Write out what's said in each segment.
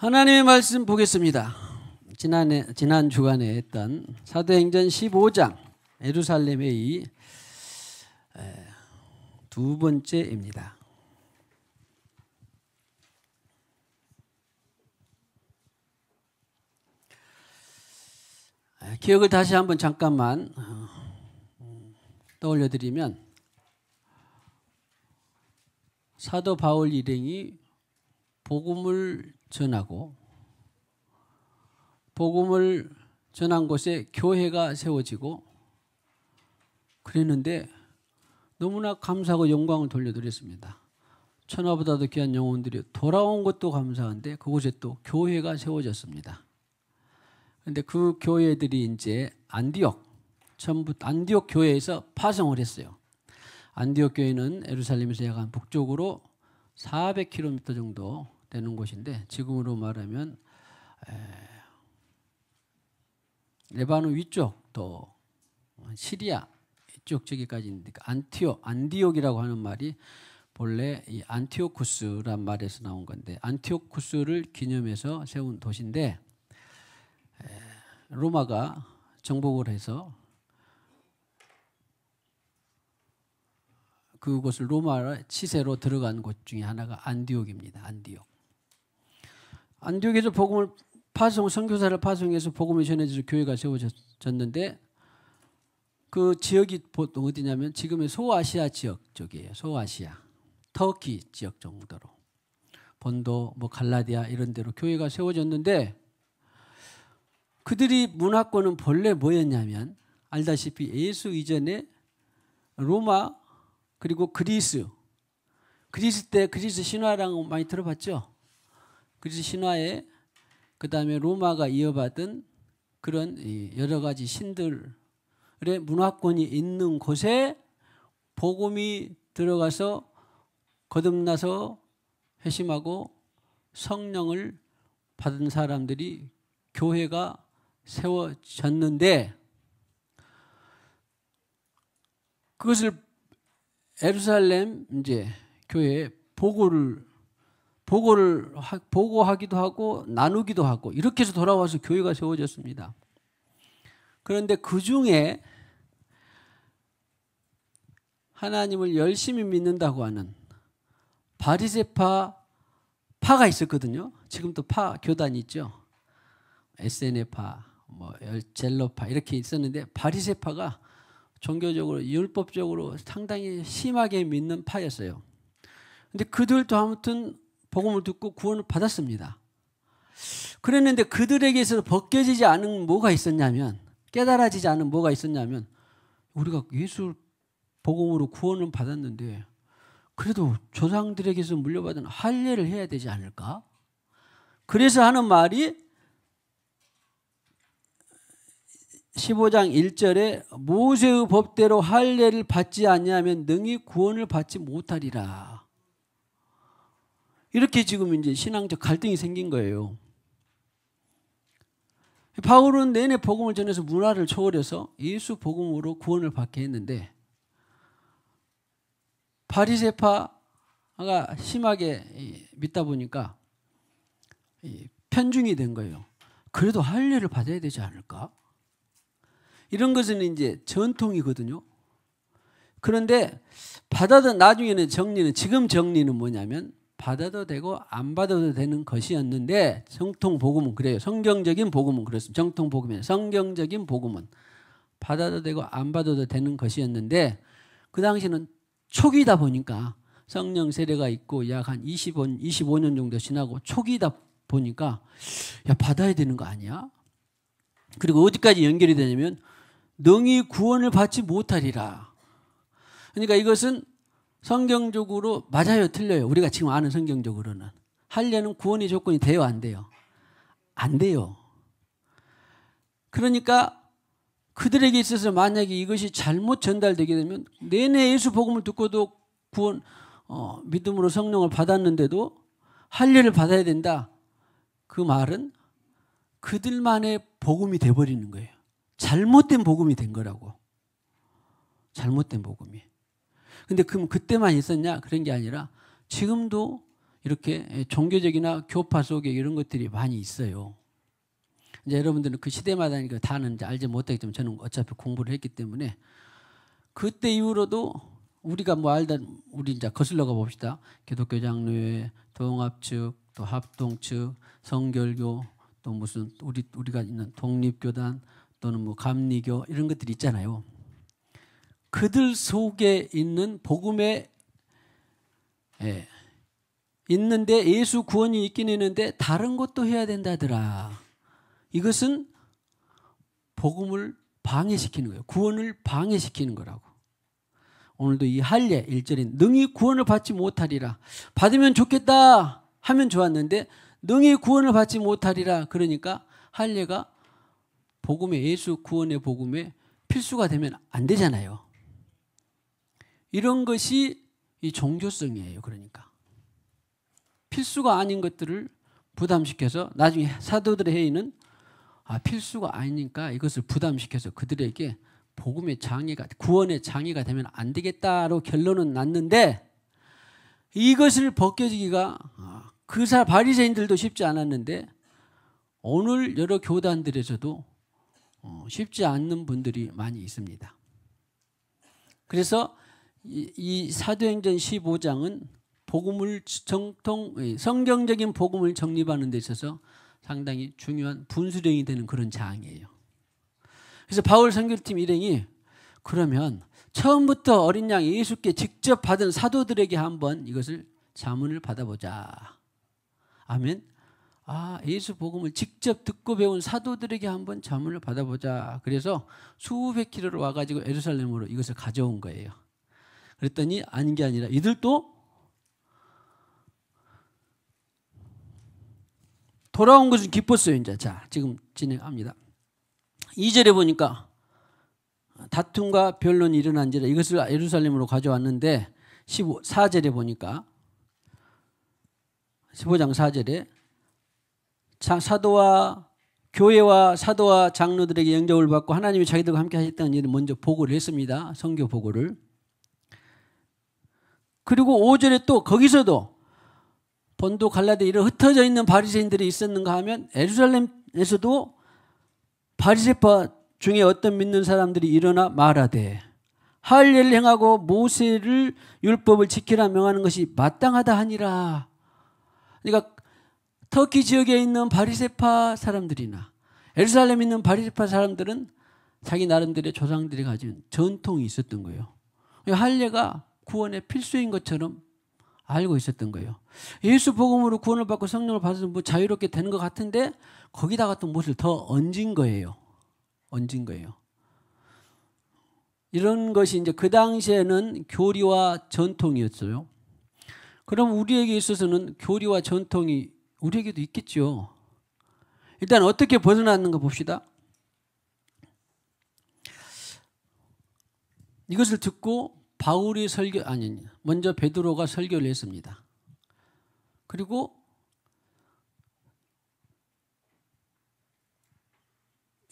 하나님의 말씀 보겠습니다. 지난 주간에 했던 사도행전 15장 예루살렘의 두 번째입니다. 기억을 다시 한번 잠깐만 떠올려 드리면, 사도 바울 일행이 복음을 전하고 복음을 전한 곳에 교회가 세워지고 그랬는데 너무나 감사하고 영광을 돌려드렸습니다. 천하보다도 귀한 영혼들이 돌아온 것도 감사한데 그곳에 또 교회가 세워졌습니다. 그런데 그 교회들이 이제 전부 안디옥 교회에서 파송을 했어요. 안디옥 교회는 예루살렘에서 약간 북쪽으로 400km 정도 되는 곳인데, 지금으로 말하면 레바논 위쪽 또 시리아 이쪽 저기까지 있는데, 안디옥이라고 하는 말이 본래 이 안티오쿠스란 말에서 나온 건데, 안티오쿠스를 기념해서 세운 도시인데, 로마가 정복을 해서 그곳을 로마 치세로 들어간 곳 중에 하나가 안디옥입니다. 안디옥에서 복음을 선교사를 파송해서 복음이 전해져서 교회가 세워졌는데, 그 지역이 보통 어디냐면 지금의 소아시아 지역 쪽이에요. 소아시아, 터키 지역 정도로, 본도, 갈라디아 이런 데로 교회가 세워졌는데, 그들이 문화권은 본래 뭐였냐면, 알다시피 예수 이전에 로마 그리고 그리스 때 그리스 신화라고 많이 들어봤죠? 그리스 신화에 그 다음에 로마가 이어받은 그런 여러 가지 신들의 문화권이 있는 곳에 복음이 들어가서 거듭나서 회심하고 성령을 받은 사람들이 교회가 세워졌는데, 그것을 예루살렘 이제 교회에 보고하기도 하고 나누기도 하고 이렇게 해서 돌아와서 교회가 세워졌습니다. 그런데 그 중에 하나님을 열심히 믿는다고 하는 바리새파가 있었거든요. 지금도 교단이 있죠. SNF파, 젤로파 이렇게 있었는데, 바리새파가 종교적으로 율법적으로 상당히 심하게 믿는 파였어요. 근데 그들도 아무튼 복음을 듣고 구원을 받았습니다. 그랬는데 그들에게서 벗겨지지 않은 뭐가 있었냐면, 깨달아지지 않은 뭐가 있었냐면, 우리가 예수 복음으로 구원을 받았는데 그래도 조상들에게서 물려받은 할례를 해야 되지 않을까? 그래서 하는 말이 15장 1절에 모세의 법대로 할례를 받지 아니하면 능히 구원을 받지 못하리라. 이렇게 지금 이제 신앙적 갈등이 생긴 거예요. 바울은 내내 복음을 전해서 문화를 초월해서 예수 복음으로 구원을 받게 했는데, 바리새파가 심하게 믿다 보니까 편중이 된 거예요. 그래도 할례를 받아야 되지 않을까? 이런 것은 이제 전통이거든요. 그런데 나중에는 지금 정리는 뭐냐면, 받아도 되고 안 받아도 되는 것이었는데, 정통 복음은 그래요. 성경적인 복음은 그렇습니다. 정통 복음이에요. 성경적인 복음은 받아도 되고 안 받아도 되는 것이었는데, 그 당시는 초기다 보니까 성령 세례가 있고 약 한 25년 정도 지나고 초기다 보니까 받아야 되는 거 아니야? 그리고 어디까지 연결이 되냐면, 능히 구원을 받지 못하리라. 그러니까 이것은 성경적으로 맞아요, 틀려요? 우리가 지금 아는 성경적으로는 할례는 구원의 조건이 돼요, 안 돼요? 안 돼요. 그러니까 그들에게 있어서 만약에 이것이 잘못 전달되게 되면, 내내 예수 복음을 듣고도 믿음으로 성령을 받았는데도 할례를 받아야 된다. 그 말은 그들만의 복음이 돼버리는 거예요. 잘못된 복음이 된 거라고. 잘못된 복음이. 근데 그럼 그때만 있었냐? 그런 게 아니라 지금도 이렇게 종교적이나 교파 속에 이런 것들이 많이 있어요. 이제 여러분들은 그 시대마다 다는 이제 알지 못하겠지만 저는 어차피 공부를 했기 때문에 그때 이후로도 우리가 뭐 알다 우리 이제 거슬러 가 봅시다. 기독교 장로회, 동합 측, 또 합동 측, 성결교, 또 무슨 우리가 있는 독립교단 또는 뭐 감리교 이런 것들이 있잖아요. 그들 속에 있는 복음에 있는데 예수 구원이 있긴 있는데 다른 것도 해야 된다더라. 이것은 복음을 방해시키는 거예요. 구원을 방해시키는 거라고. 오늘도 이 할례 1절에 능히 구원을 받지 못하리라. 받으면 좋겠다 하면 좋았는데 능히 구원을 받지 못하리라. 그러니까 할례가 복음의 예수 구원의 복음에 필수가 되면 안 되잖아요. 이런 것이 이 종교성이에요. 그러니까 필수가 아닌 것들을 부담시켜서 나중에 사도들의 회의는 필수가 아니니까 이것을 부담시켜서 그들에게 복음의 장애가 구원의 장애가 되면 안 되겠다로 결론은 났는데 이것을 벗겨지기가 바리새인들도 쉽지 않았는데 오늘 여러 교단들에서도 쉽지 않는 분들이 많이 있습니다. 그래서 이 사도행전 15장은 복음을 성경적인 복음을 정립하는 데 있어서 상당히 중요한 분수령이 되는 그런 장이에요. 그래서 바울 선교팀 일행이 그러면 처음부터 어린 양 예수께 직접 받은 사도들에게 한번 이것을 자문을 받아보자. 아멘. 예수 복음을 직접 듣고 배운 사도들에게 한번 자문을 받아보자. 그래서 수백 킬로를 와가지고 예루살렘으로 이것을 가져온 거예요. 그랬더니 아닌 게 아니라 이들도 돌아온 것은 기뻤어요. 이제 자 지금 진행합니다. 2절에 보니까 다툼과 변론이 일어난지라 이것을 예루살렘으로 가져왔는데 4절에 보니까 15장 4절에 사도와 교회와 사도와 장로들에게 영접을 받고 하나님이 자기들과 함께 하셨다는 일을 먼저 보고를 했습니다. 선교 보고를. 그리고 5절에 또 거기서도 본도 갈라데 이런 흩어져 있는 바리새인들이 있었는가 하면 예루살렘에서도 바리새파 중에 어떤 믿는 사람들이 일어나 말하되 할례를 행하고 모세를 율법을 지키라 명하는 것이 마땅하다 하니라. 그러니까 터키 지역에 있는 바리새파 사람들이나 예루살렘에 있는 바리새파 사람들은 자기 나름대로의 조상들이 가진 전통이 있었던 거예요. 할례가 구원의 필수인 것처럼 알고 있었던 거예요. 예수 복음으로 구원을 받고 성령을 받아서 뭐 자유롭게 되는 것 같은데 거기다가 또 무엇을 더 얹은 거예요. 얹은 거예요. 이런 것이 이제 그 당시에는 교리와 전통이었어요. 그럼 우리에게 있어서는 교리와 전통이 우리에게도 있겠죠. 일단 어떻게 벗어났는가 봅시다. 이것을 듣고 바울이 먼저 베드로가 설교를 했습니다. 그리고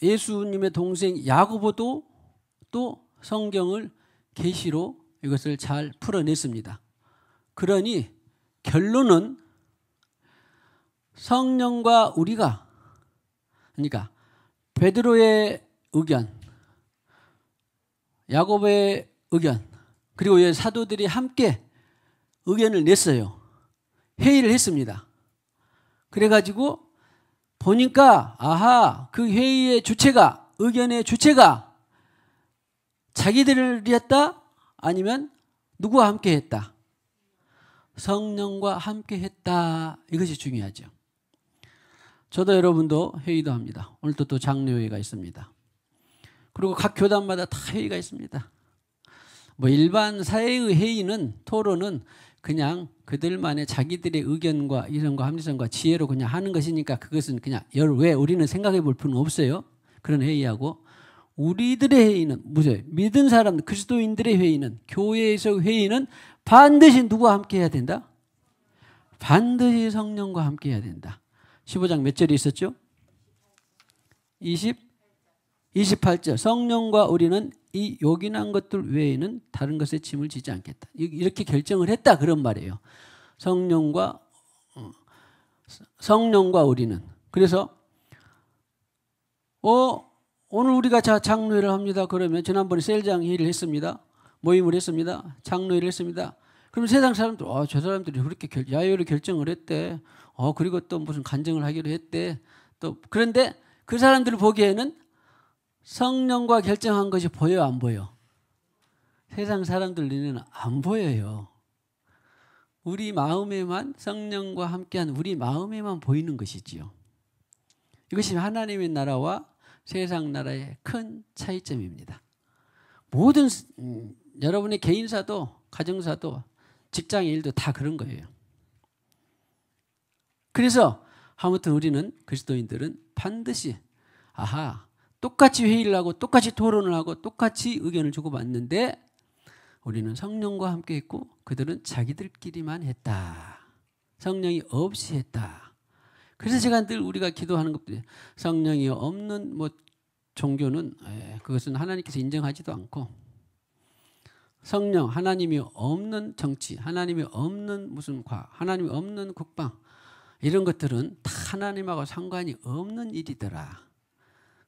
예수님의 동생 야고보도 또 성경을 계시로 이것을 잘 풀어냈습니다. 그러니 결론은 성령과 우리가 그러니까 베드로의 의견, 야고보의 의견 그리고 사도들이 함께 의견을 냈어요. 회의를 했습니다. 그래가지고 보니까 그 회의의 주체가 의견의 주체가 자기들이었다 아니면 누구와 함께 했다? 성령과 함께 했다. 이것이 중요하죠. 저도 여러분도 회의도 합니다. 오늘도 또 장로회의가 있습니다. 그리고 각 교단마다 다 회의가 있습니다. 뭐 일반 사회의 회의는 토론은 그냥 그들만의 자기들의 의견과 이런 거 합리성과 지혜로 그냥 하는 것이니까 그것은 그냥 왜 우리는 생각해 볼 필요는 없어요. 그런 회의하고 우리들의 회의는 무슨 믿은 사람들 그리스도인들의 회의는 교회에서 회의는 반드시 누구와 함께 해야 된다? 반드시 성령과 함께 해야 된다. 15장 몇 절이 있었죠? 28절 성령과 우리는 이 요긴한 것들 외에는 다른 것에 짐을 지지 않겠다. 이렇게 결정을 했다 그런 말이에요. 성령과 성령과 우리는. 그래서 오늘 우리가 장로회를 합니다. 그러면 지난번에 셀장 회의를 했습니다. 모임을 했습니다. 장로회를 했습니다. 그럼 세상 사람들 저 사람들이 그렇게 야유를 결정을 했대. 그리고 또 무슨 간증을 하기로 했대. 또 그런데 그 사람들을 보기에는 성령과 결정한 것이 보여요, 안 보여? 세상 사람들 눈에는 안 보여요. 우리 마음에만 성령과 함께한 우리 마음에만 보이는 것이지요. 이것이 하나님의 나라와 세상 나라의 큰 차이점입니다. 모든 여러분의 개인사도 가정사도 직장의 일도 다 그런 거예요. 그래서 아무튼 우리는 그리스도인들은 반드시 똑같이 회의를 하고 똑같이 토론을 하고 똑같이 의견을 주고받는데 우리는 성령과 함께 했고 그들은 자기들끼리만 했다. 성령이 없이 했다. 그래서 제가 늘 우리가 기도하는 것도 성령이 없는 종교는 그것은 하나님께서 인정하지도 않고 성령, 하나님이 없는 정치, 하나님이 없는 무슨 과학, 하나님이 없는 국방 이런 것들은 다 하나님하고 상관이 없는 일이더라.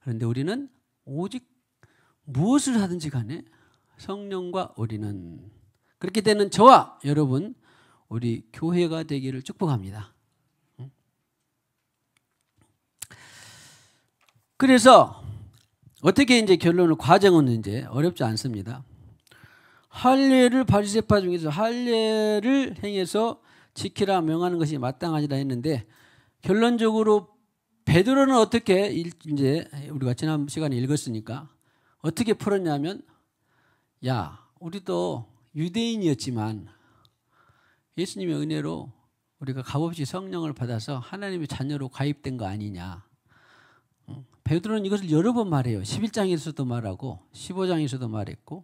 그런데 우리는 오직 무엇을 하든지 간에 성령과 우리는 그렇게 되는 저와 여러분 우리 교회가 되기를 축복합니다. 그래서 어떻게 이제 결론을 과정은 이제 어렵지 않습니다. 할례를 바리새파 중에서 할례를 행해서 지키라 명하는 것이 마땅하지라 했는데 결론적으로 베드로는 어떻게 이제 우리가 지난 시간에 읽었으니까 어떻게 풀었냐면 우리도 유대인이었지만 예수님의 은혜로 우리가 값없이 성령을 받아서 하나님의 자녀로 가입된 거 아니냐. 베드로는 이것을 여러 번 말해요. 11장에서도 말하고 15장에서도 말했고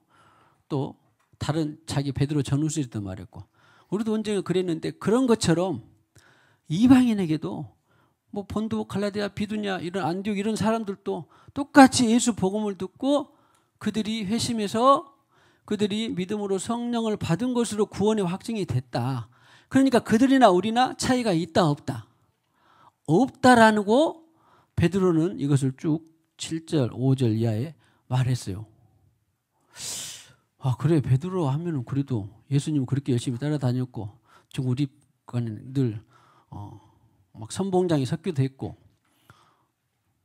또 다른 자기 베드로 전후서에서도 말했고 우리도 언젠가 그랬는데 그런 것처럼 이방인에게도 본도 갈라디아 비두냐 이런 안디옥 이런 사람들도 똑같이 예수 복음을 듣고 그들이 회심해서 그들이 믿음으로 성령을 받은 것으로 구원의 확증이 됐다. 그러니까 그들이나 우리나 차이가 있다 없다? 없다라고 베드로는 이것을 쭉 7절 5절 이하에 말했어요. 그래 베드로 하면은 그래도 예수님 그렇게 열심히 따라다녔고 지금 우리 늘 막 선봉장에 섞여도 했고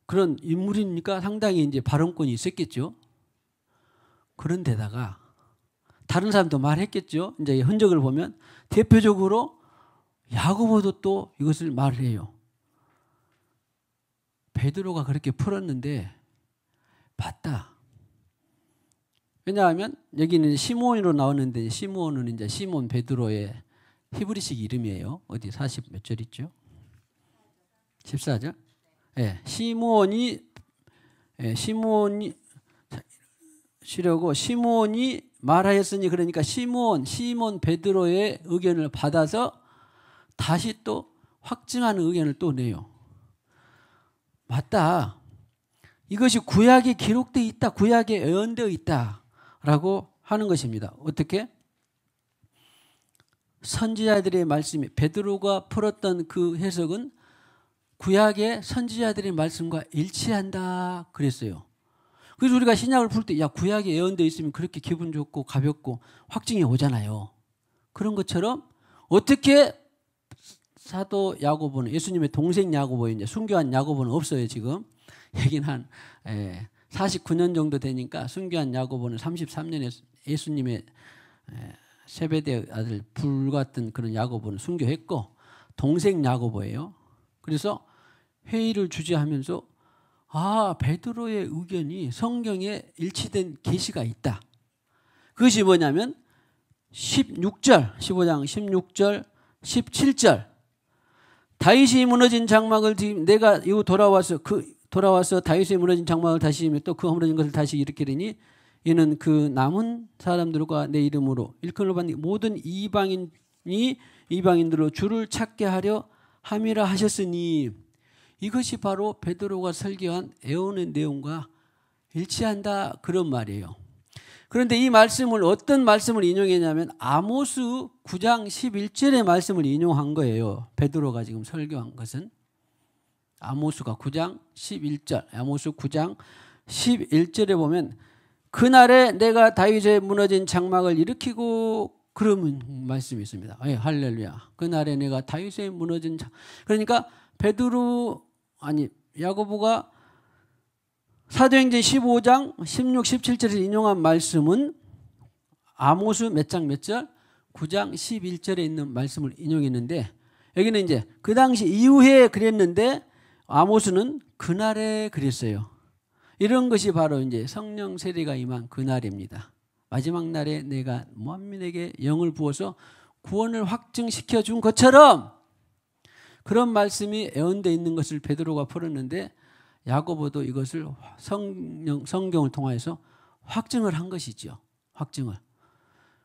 그런 인물이니까 상당히 이제 발언권이 있었겠죠. 그런데다가 다른 사람도 말했겠죠. 이제 흔적을 보면 대표적으로 야고보도 또 이것을 말해요. 베드로가 그렇게 풀었는데 맞다. 왜냐하면 여기는 시몬으로 나오는데 시몬은 이제 시몬 베드로의 히브리식 이름이에요. 어디 40 몇 절 있죠? 14절? 예, 시몬이 쉬려고 시몬이 말하였으니 그러니까 시몬 베드로의 의견을 받아서 다시 또 확증하는 의견을 또 내요. 맞다. 이것이 구약에 기록되어 있다. 구약에 예언되어 있다라고 하는 것입니다. 어떻게? 선지자들의 말씀이 베드로가 풀었던 그 해석은 구약의 선지자들의 말씀과 일치한다 그랬어요. 그래서 우리가 신약을 풀 때 구약에 예언되어 있으면 그렇게 기분 좋고 가볍고 확증이 오잖아요. 그런 것처럼 어떻게 사도 야고보는 예수님의 동생 야고보 이제 순교한 야고보는 없어요 지금. 여긴 한 49년 정도 되니까 순교한 야고보는 33년에 예수님의 세베대 아들 불 같은 그런 야고보는 순교했고 동생 야고보예요. 그래서 회의를 주재하면서 베드로의 의견이 성경에 일치된 계시가 있다. 그것이 뭐냐면 16절 15장 16절 17절 다윗이 무너진 장막을 내가 이후 돌아와서 다윗이 무너진 장막을 다시 지으며 또 그 허물어진 것을 다시 일으키리니 이는 그 남은 사람들과 내 이름으로 일컬음을 받는 모든 이방인들로 주를 찾게 하려 함이라 하셨으니 이것이 바로 베드로가 설교한 예언의 내용과 일치한다 그런 말이에요. 그런데 이 말씀을 어떤 말씀을 인용했냐면 아모스 9장 11절의 말씀을 인용한 거예요. 베드로가 지금 설교한 것은 아모스가 9장 11절, 아모스 9장 11절에 보면 그날에 내가 다윗의 무너진 장막을 일으키고 그러면 말씀이 있습니다. 예, 할렐루야. 그날에 내가 다윗의 무너진 그러니까 야고보가 사도행전 15장 16, 17절에 인용한 말씀은 아모스 몇 장 몇 절? 9장 11절에 있는 말씀을 인용했는데 여기는 이제 그 당시 이후에 그랬는데 아모스는 그날에 그랬어요. 이런 것이 바로 이제 성령 세례가 임한 그날입니다. 마지막 날에 내가 만민에게 영을 부어서 구원을 확증시켜 준 것처럼 그런 말씀이 예언되어 있는 것을 베드로가 풀었는데 야고보도 이것을 성경을 통해서 확증을 한 것이죠. 확증을.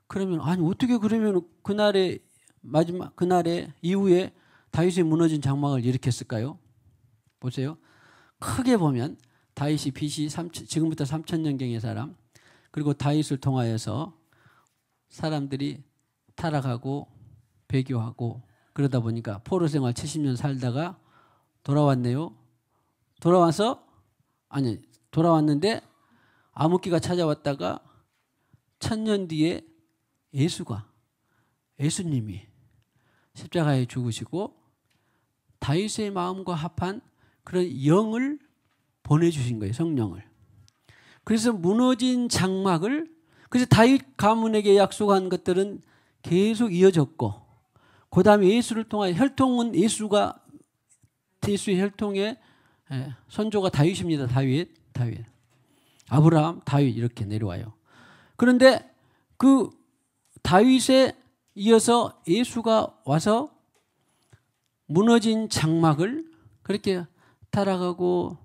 그러면 아니 어떻게 그러면 그날에 마지막 그날에 이후에 다윗이 무너진 장막을 일으켰을까요? 보세요. 크게 보면 다윗이 BC 지금부터 3000년경의 사람 그리고 다윗을 통하여서 사람들이 타락하고 배교하고 그러다 보니까 포로 생활 70년 살다가 돌아왔네요. 돌아왔는데 암흑기가 찾아왔다가 1000년 뒤에 예수님이 십자가에 죽으시고 다윗의 마음과 합한 그런 영을 보내주신 거예요. 성령을. 그래서 무너진 장막을 그래서 다윗 가문에게 약속한 것들은 계속 이어졌고 그 다음에 예수를 통하여 혈통은 예수의 혈통의 선조가 다윗입니다. 다윗. 아브라함, 다윗 이렇게 내려와요. 그런데 그 다윗에 이어서 예수가 와서 무너진 장막을 그렇게 타락하고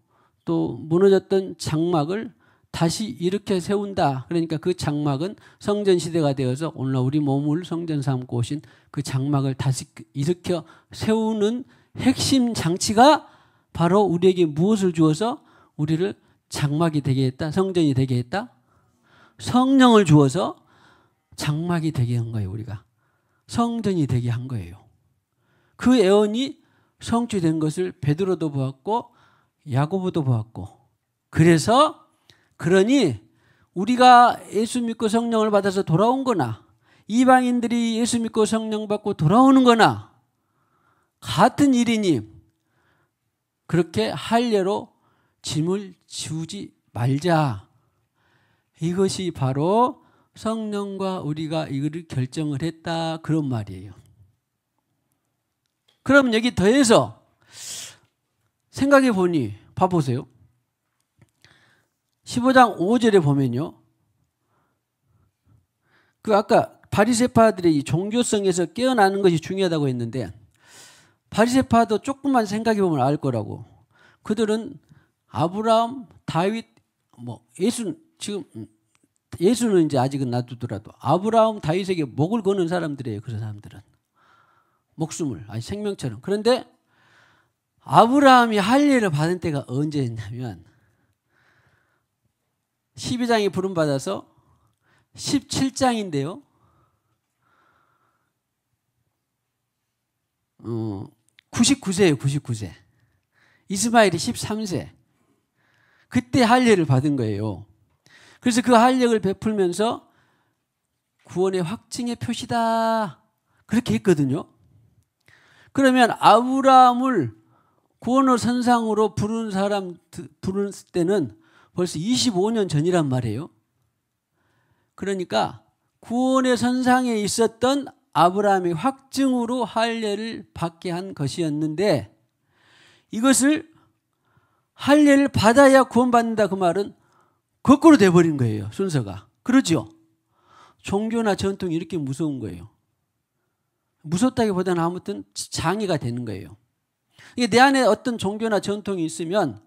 또 무너졌던 장막을 다시 일으켜 세운다. 그러니까 그 장막은 성전 시대가 되어서 오늘날 우리 몸을 성전 삼고 오신 그 장막을 다시 일으켜 세우는 핵심 장치가 바로 우리에게 무엇을 주어서 우리를 장막이 되게 했다? 성전이 되게 했다? 성령을 주어서 장막이 되게 한 거예요. 우리가. 성전이 되게 한 거예요. 그 예언이 성취된 것을 베드로도 보았고 야고보도 보았고 그러니 우리가 예수 믿고 성령을 받아서 돌아온 거나 이방인들이 예수 믿고 성령 받고 돌아오는 거나 같은 일이니 그렇게 할례로 짐을 지우지 말자. 이것이 바로 성령과 우리가 이거를 결정을 했다 그런 말이에요. 그럼 여기 더해서 생각해 보니 봐보세요. 15장 5절에 보면요. 그 아까 바리새파들의 종교성에서 깨어나는 것이 중요하다고 했는데 바리새파도 조금만 생각해 보면 알 거라고. 그들은 아브라함, 다윗, 예수는 이제 아직은 놔두더라도 아브라함, 다윗에게 목을 거는 사람들이에요. 그런 사람들은. 목숨을, 생명처럼. 그런데 아브라함이 할례를 받은 때가 언제였냐면 12장에 부름받아서 17장인데요. 99세예요. 99세. 이스마엘이 13세. 그때 할례를 받은 거예요. 그래서 그 할례를 베풀면서 구원의 확증의 표시다. 그렇게 했거든요. 그러면 아브라함을 구원의 선상으로 부른 때는 벌써 25년 전이란 말이에요. 그러니까 구원의 선상에 있었던 아브라함의 확증으로 할례를 받게 한 것이었는데 이것을 할례를 받아야 구원받는다 그 말은 거꾸로 돼버린 거예요. 순서가. 그러죠? 종교나 전통이 이렇게 무서운 거예요. 무섭다기보다는 아무튼 장애가 되는 거예요. 이게 내 안에 어떤 종교나 전통이 있으면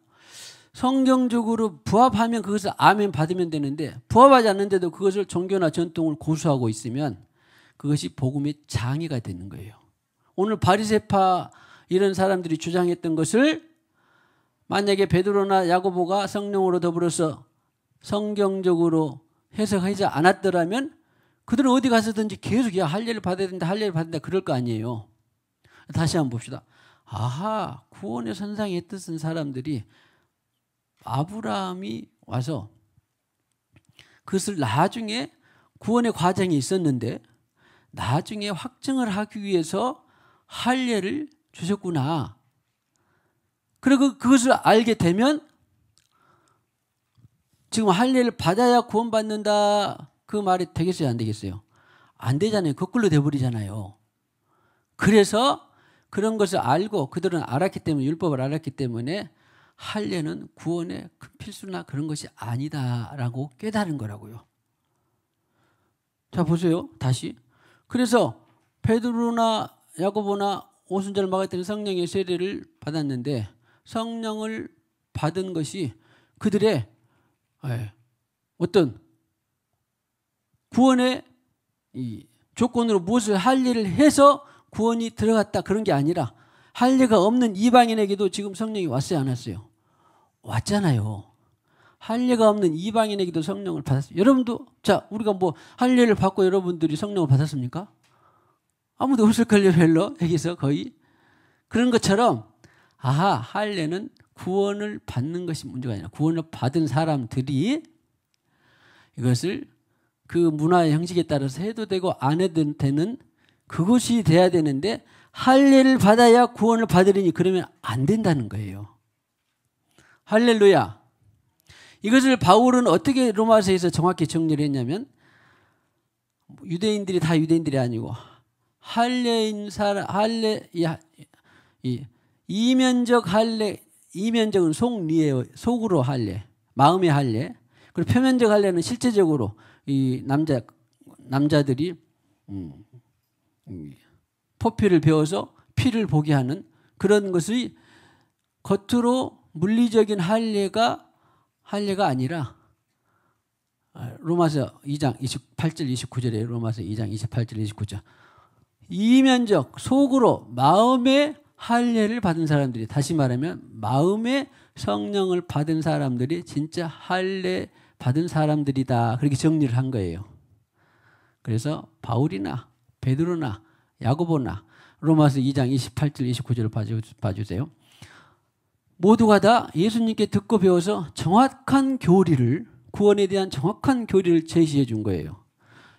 성경적으로 부합하면 그것을 아멘 받으면 되는데 부합하지 않는데도 그것을 종교나 전통을 고수하고 있으면 그것이 복음의 장애가 되는 거예요. 오늘 바리새파 이런 사람들이 주장했던 것을 만약에 베드로나 야고보가 성령으로 더불어서 성경적으로 해석하지 않았더라면 그들은 어디 가서든지 계속 야 할례를 받아야 된다 할례를 받아야 된다 그럴 거 아니에요. 다시 한번 봅시다. 아하, 구원의 선상에 뜻은 사람들이 아브라함이 와서 그것을 나중에 구원의 과정이 있었는데 나중에 확증을 하기 위해서 할례를 주셨구나. 그리고 그것을 알게 되면 지금 할례를 받아야 구원받는다 그 말이 되겠어요 안 되겠어요? 안 되잖아요. 거꾸로 돼버리잖아요. 그래서 그런 것을 알고 그들은 알았기 때문에 율법을 알았기 때문에 할례는 구원의 큰 필수나 그런 것이 아니다라고 깨달은 거라고요. 자 보세요. 다시. 그래서 베드로나 야고보나 오순절 마가다는 성령의 세례를 받았는데 성령을 받은 것이 그들의 어떤 구원의 이 조건으로 무엇을 할례를 해서 구원이 들어갔다 그런 게 아니라 할례가 없는 이방인에게도 지금 성령이 왔어요 안 왔어요? 왔잖아요. 할례가 없는 이방인에게도 성령을 받았어요. 여러분도 자 우리가 뭐 할례를 받고 여러분들이 성령을 받았습니까? 아무도 없을걸요 별로 여기서 거의. 그런 것처럼 아하 할례는 구원을 받는 것이 문제가 아니라 구원을 받은 사람들이 이것을 그 문화의 형식에 따라서 해도 되고 안 해도 되는 그것이 돼야 되는데 할례를 받아야 구원을 받으리니 그러면 안 된다는 거예요. 할렐루야. 이것을 바울은 어떻게 로마서에서 정확히 정리를 했냐면 유대인들이 다 유대인들이 아니고 할례인 사람 이면적 할례 이면적은 속리예요. 속으로 할례 마음의 할례 그리고 표면적 할례는 실제적으로 이 남자들이 포피를 배워서 피를 보게 하는 그런 것이 겉으로 물리적인 할례가 아니라 로마서 2장 28절 29절에 로마서 2장 28절 29절 이면적 속으로 마음의 할례를 받은 사람들이 다시 말하면 마음의 성령을 받은 사람들이 진짜 할례 받은 사람들이다 그렇게 정리를 한 거예요. 그래서 바울이나 베드로나 야고보나 로마서 2장 28절 29절을 봐주세요. 모두가 다 예수님께 듣고 배워서 정확한 교리를 구원에 대한 정확한 교리를 제시해 준 거예요.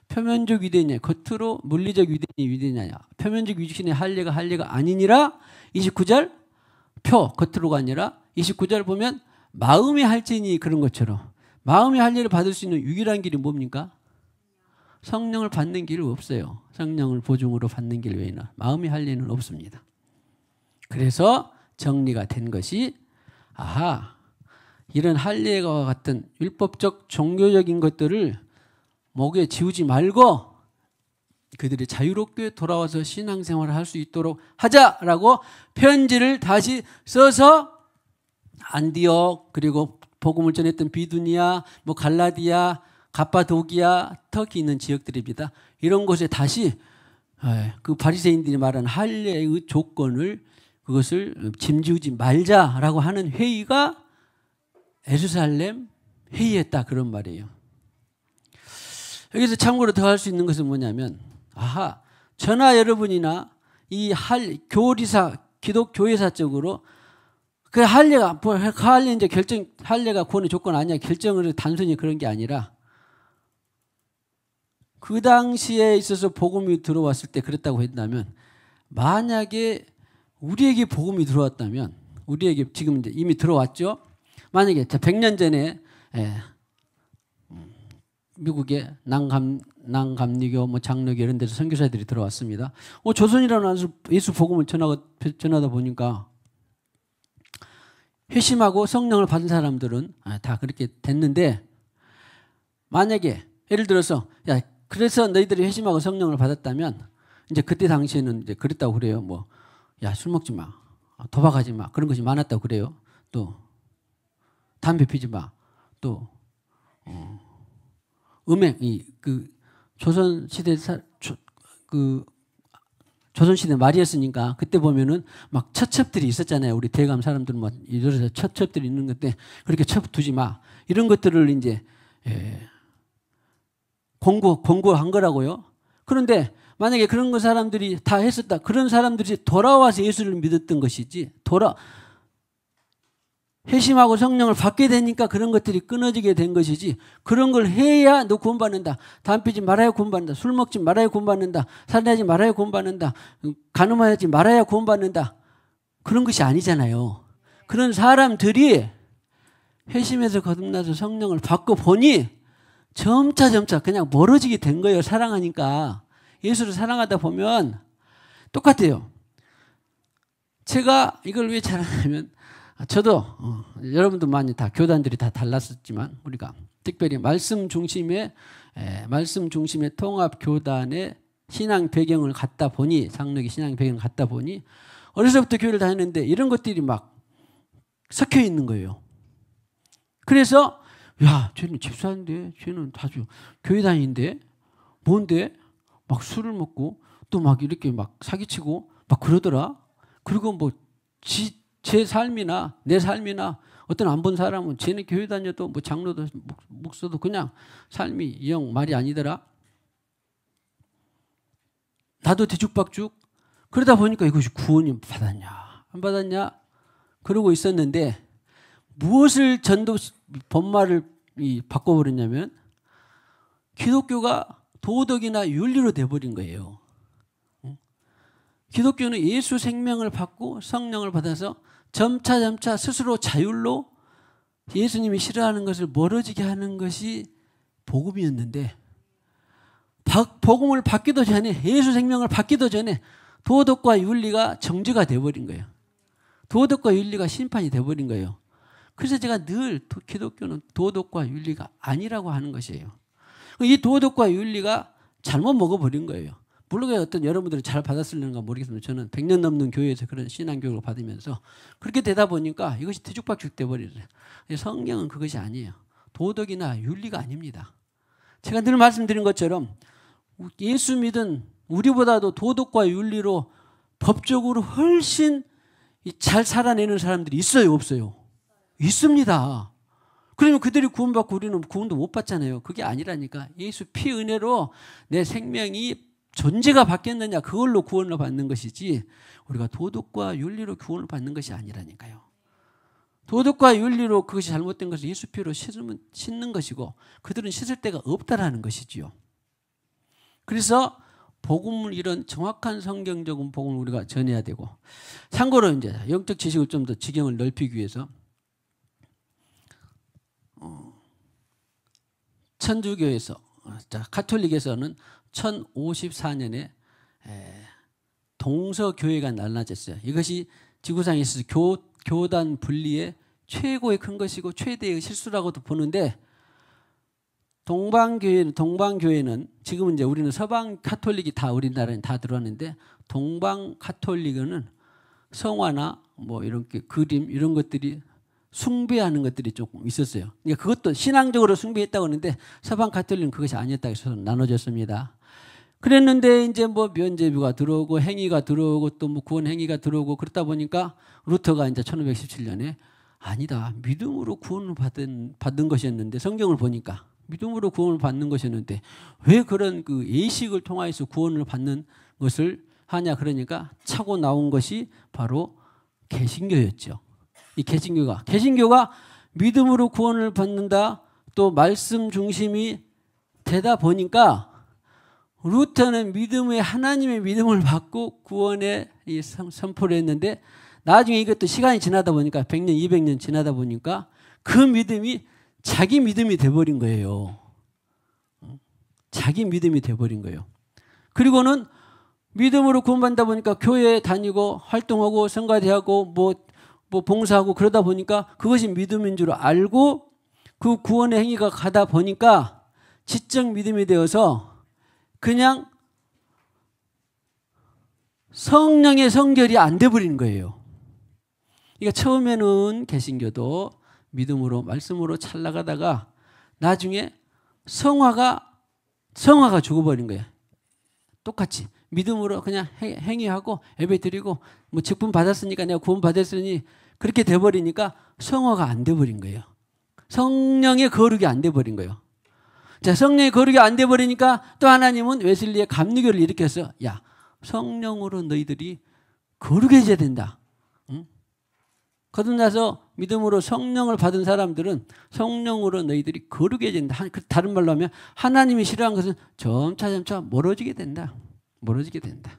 표면적 유대냐 겉으로 물리적 유대냐 표면적 유대인의 할례가 아니니라 29절 겉으로가 아니라 29절 보면 마음의 할지니 그런 것처럼 마음의 할례를 받을 수 있는 유일한 길이 뭡니까? 성령을 받는 길은 없어요. 성령을 보증으로 받는 길 외에는 마음의 할례는 없습니다. 그래서 정리가 된 것이 아하 이런 할례와 같은 율법적 종교적인 것들을 목에 지우지 말고 그들이 자유롭게 돌아와서 신앙생활을 할 수 있도록 하자라고 편지를 다시 써서 안디옥 그리고 복음을 전했던 비두니아 뭐 갈라디아 갑바도기아 터키 있는 지역들입니다. 이런 곳에 다시 그 바리새인들이 말하는 할례의 조건을 그것을 짐지우지 말자라고 하는 회의가 예루살렘 회의했다 그런 말이에요. 여기서 참고로 더 할 수 있는 것은 뭐냐면 아하 저나 여러분이나 이 교리사 기독교회사적으로 그 할례가 이제 할례가 구원의 조건 아니야 결정을 단순히 그런 게 아니라 그 당시에 있어서 복음이 들어왔을 때 그랬다고 했다면 만약에 우리에게 복음이 들어왔다면 우리에게 지금 이제 이미 들어왔죠. 만약에 100년 전에 미국의 난감리교 뭐 장로교 이런 데서 선교사들이 들어왔습니다. 조선이라는 데서 예수 복음을 전하다 보니까 회심하고 성령을 받은 사람들은 다 그렇게 됐는데 만약에 예를 들어서 야 그래서 너희들이 회심하고 성령을 받았다면 이제 그때 당시에는 이제 그랬다고 그래요. 뭐 야 술 먹지 마, 도박하지 마 그런 것이 많았다고 그래요. 또 담배 피지 마, 또 음행 그 조선 시대 조선 시대 말이었으니까 그때 보면은 막 첩첩들이 있었잖아요. 우리 대감 사람들은 막 이래서 첩첩들이 있는 건데 그렇게 첩 두지 마 이런 것들을 이제 권고한 거라고요. 그런데 만약에 그런 거 사람들이 다 했었다. 그런 사람들이 돌아와서 예수를 믿었던 것이지. 회심하고 성령을 받게 되니까 그런 것들이 끊어지게 된 것이지. 그런 걸 해야 너 구원받는다. 담배 피지 말아야 구원받는다. 술 먹지 말아야 구원받는다. 살인하지 말아야 구원받는다. 간음하지 말아야 구원받는다. 그런 것이 아니잖아요. 그런 사람들이 회심해서 거듭나서 성령을 받고 보니 점차 그냥 멀어지게 된 거예요. 사랑하니까. 예수를 사랑하다 보면 똑같아요. 제가 이걸 왜 잘하냐면 저도 여러분도 많이 다 교단들이 다 달랐었지만 우리가 특별히 말씀 중심의 통합 교단의 신앙 배경을 갖다 보니 장로교 신앙 배경을 갖다 보니 어려서부터 교회를 다녔는데 이런 것들이 막 섞여 있는 거예요. 그래서 야, 쟤는 집사인데 쟤는 아주 교회 다니는데 뭔데 막 술을 먹고 또 막 이렇게 막 사기치고 막 그러더라. 그리고 뭐 제 삶이나 내 삶이나 어떤 안 본 사람은 쟤는 교회 다녀도 뭐 장로도 목사도 그냥 삶이 영 말이 아니더라. 나도 뒤죽박죽. 그러다 보니까 이것이 구원이 받았냐 안 받았냐 그러고 있었는데 무엇을 전도 본말을 바꿔버렸냐면 기독교가 도덕이나 윤리로 돼버린 거예요. 기독교는 예수 생명을 받고 성령을 받아서 점차 스스로 자율로 예수님이 싫어하는 것을 멀어지게 하는 것이 복음이었는데 복음을 받기도 전에 예수 생명을 받기도 전에 도덕과 윤리가 정죄가 돼버린 거예요. 도덕과 윤리가 심판이 돼버린 거예요. 그래서 제가 늘 기독교는 도덕과 윤리가 아니라고 하는 것이에요. 이 도덕과 윤리가 잘못 먹어버린 거예요. 물론 어떤 여러분들은 잘 받았을는가 모르겠지만 저는 100년 넘는 교회에서 그런 신앙교육을 받으면서 그렇게 되다 보니까 이것이 뒤죽박죽 돼버리더라고요. 성경은 그것이 아니에요. 도덕이나 윤리가 아닙니다. 제가 늘 말씀드린 것처럼 예수 믿은 우리보다도 도덕과 윤리로 법적으로 훨씬 잘 살아내는 사람들이 있어요 없어요? 있습니다. 그러면 그들이 구원받고 우리는 구원도 못 받잖아요. 그게 아니라니까. 예수 피 은혜로 내 생명이 존재가 바뀌었느냐 그걸로 구원을 받는 것이지 우리가 도덕과 윤리로 구원을 받는 것이 아니라니까요. 도덕과 윤리로 그것이 잘못된 것을 예수 피로 씻는 것이고 그들은 씻을 데가 없다라는 것이지요. 그래서 복음을 이런 정확한 성경적인 복음을 우리가 전해야 되고 참고로 이제 영적 지식을 좀 더 지경을 넓히기 위해서 천주교에서 가톨릭에서는 1054년에 동서교회가 나눠졌어요. 이것이 지구상에 있어서 교단 분리의 최고의 큰 것이고 최대의 실수라고도 보는데 동방교회는 지금은 이제 우리는 서방 가톨릭이 다 우리나라에 다 들어왔는데 동방 가톨릭은 성화나 뭐 이렇게 그림 이런 것들이 숭배하는 것들이 조금 있었어요. 그러니까 그것도 신앙적으로 숭배했다고 하는데 서방 가톨릭은 그것이 아니었다고 해서 나눠졌습니다. 그랬는데 이제 뭐 면죄부가 들어오고 행위가 들어오고 또 뭐 구원 행위가 들어오고 그러다 보니까 루터가 이제 1517년에 아니다. 믿음으로 구원을 받은 것이었는데 성경을 보니까 믿음으로 구원을 받는 것이었는데 왜 그런 그 예식을 통하여서 구원을 받는 것을 하냐 그러니까 차고 나온 것이 바로 개신교였죠. 이 개신교가 믿음으로 구원을 받는다 또 말씀 중심이 되다 보니까 루터는 하나님의 믿음을 받고 구원에 선포를 했는데 나중에 이것도 시간이 지나다 보니까 100년 200년 지나다 보니까 그 믿음이 자기 믿음이 돼버린 거예요. 자기 믿음이 돼버린 거예요. 그리고는 믿음으로 구원받다 보니까 교회에 다니고 활동하고 성가대하고 뭐 봉사하고 그러다 보니까 그것이 믿음인 줄 알고 그 구원의 행위가 가다 보니까 지적 믿음이 되어서 그냥 성령의 성결이 안 돼버리는 거예요. 그러니까 처음에는 개신교도 믿음으로 말씀으로 잘 나가다가 나중에 성화가 죽어버린 거예요. 똑같이 믿음으로 그냥 행위하고 예배드리고 뭐 직분 받았으니까 내가 구원 받았으니 그렇게 돼버리니까 성화가 안 돼버린 거예요. 성령의 거룩이 안 돼버린 거예요. 자, 성령이 거룩이 안 돼 버리니까 또 하나님은 웨슬리의 감리교를 일으켜서 야, 성령으로 너희들이 거룩해져야 된다. 응? 거듭나서 믿음으로 성령을 받은 사람들은 성령으로 너희들이 거룩해져야 된다. 다른 말로 하면 하나님이 싫어하는 것은 점차 멀어지게 된다. 멀어지게 된다.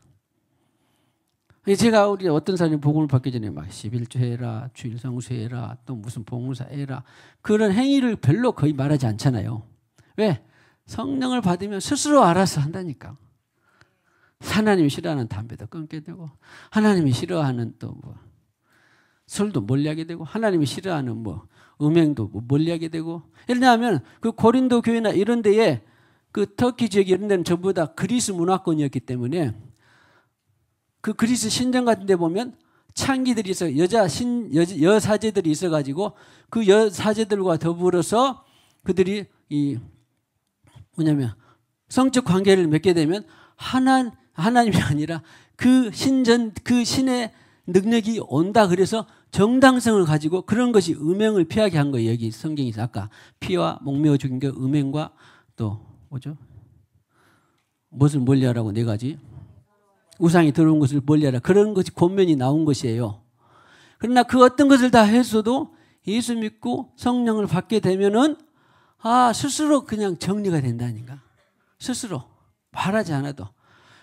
제가 우리 어떤 사람이 복음을 받기 전에 막 11조 해라, 주일 성수해라, 또 무슨 봉사 해라, 그런 행위를 별로 거의 말하지 않잖아요. 왜? 성령을 받으면 스스로 알아서 한다니까. 하나님이 싫어하는 담배도 끊게 되고, 하나님이 싫어하는 또 뭐 술도 멀리하게 되고, 하나님이 싫어하는 뭐 음행도 뭐 멀리하게 되고. 예를 들면 그 고린도 교회나 이런 데에 그 터키 지역 이런 데는 전부 다 그리스 문화권이었기 때문에 그 그리스 신전 같은 데 보면 창기들이 있어, 여사제들이 있어가지고 그 여사제들과 더불어서 그들이 이 뭐냐면 성적 관계를 맺게 되면 하나님이 아니라 그 신전, 그 신의 능력이 온다. 그래서 정당성을 가지고 그런 것이 음행을 피하게 한 거예요. 여기 성경에서 아까 피와 목매어 죽인 게 음행과 또 뭐죠? 무엇을 멀리하라고 네 가지? 우상이 들어온 것을 멀리하라. 그런 것이 권면이 나온 것이에요. 그러나 그 어떤 것을 다 했어도 예수 믿고 성령을 받게 되면은 스스로 그냥 정리가 된다니까. 스스로 말하지 않아도.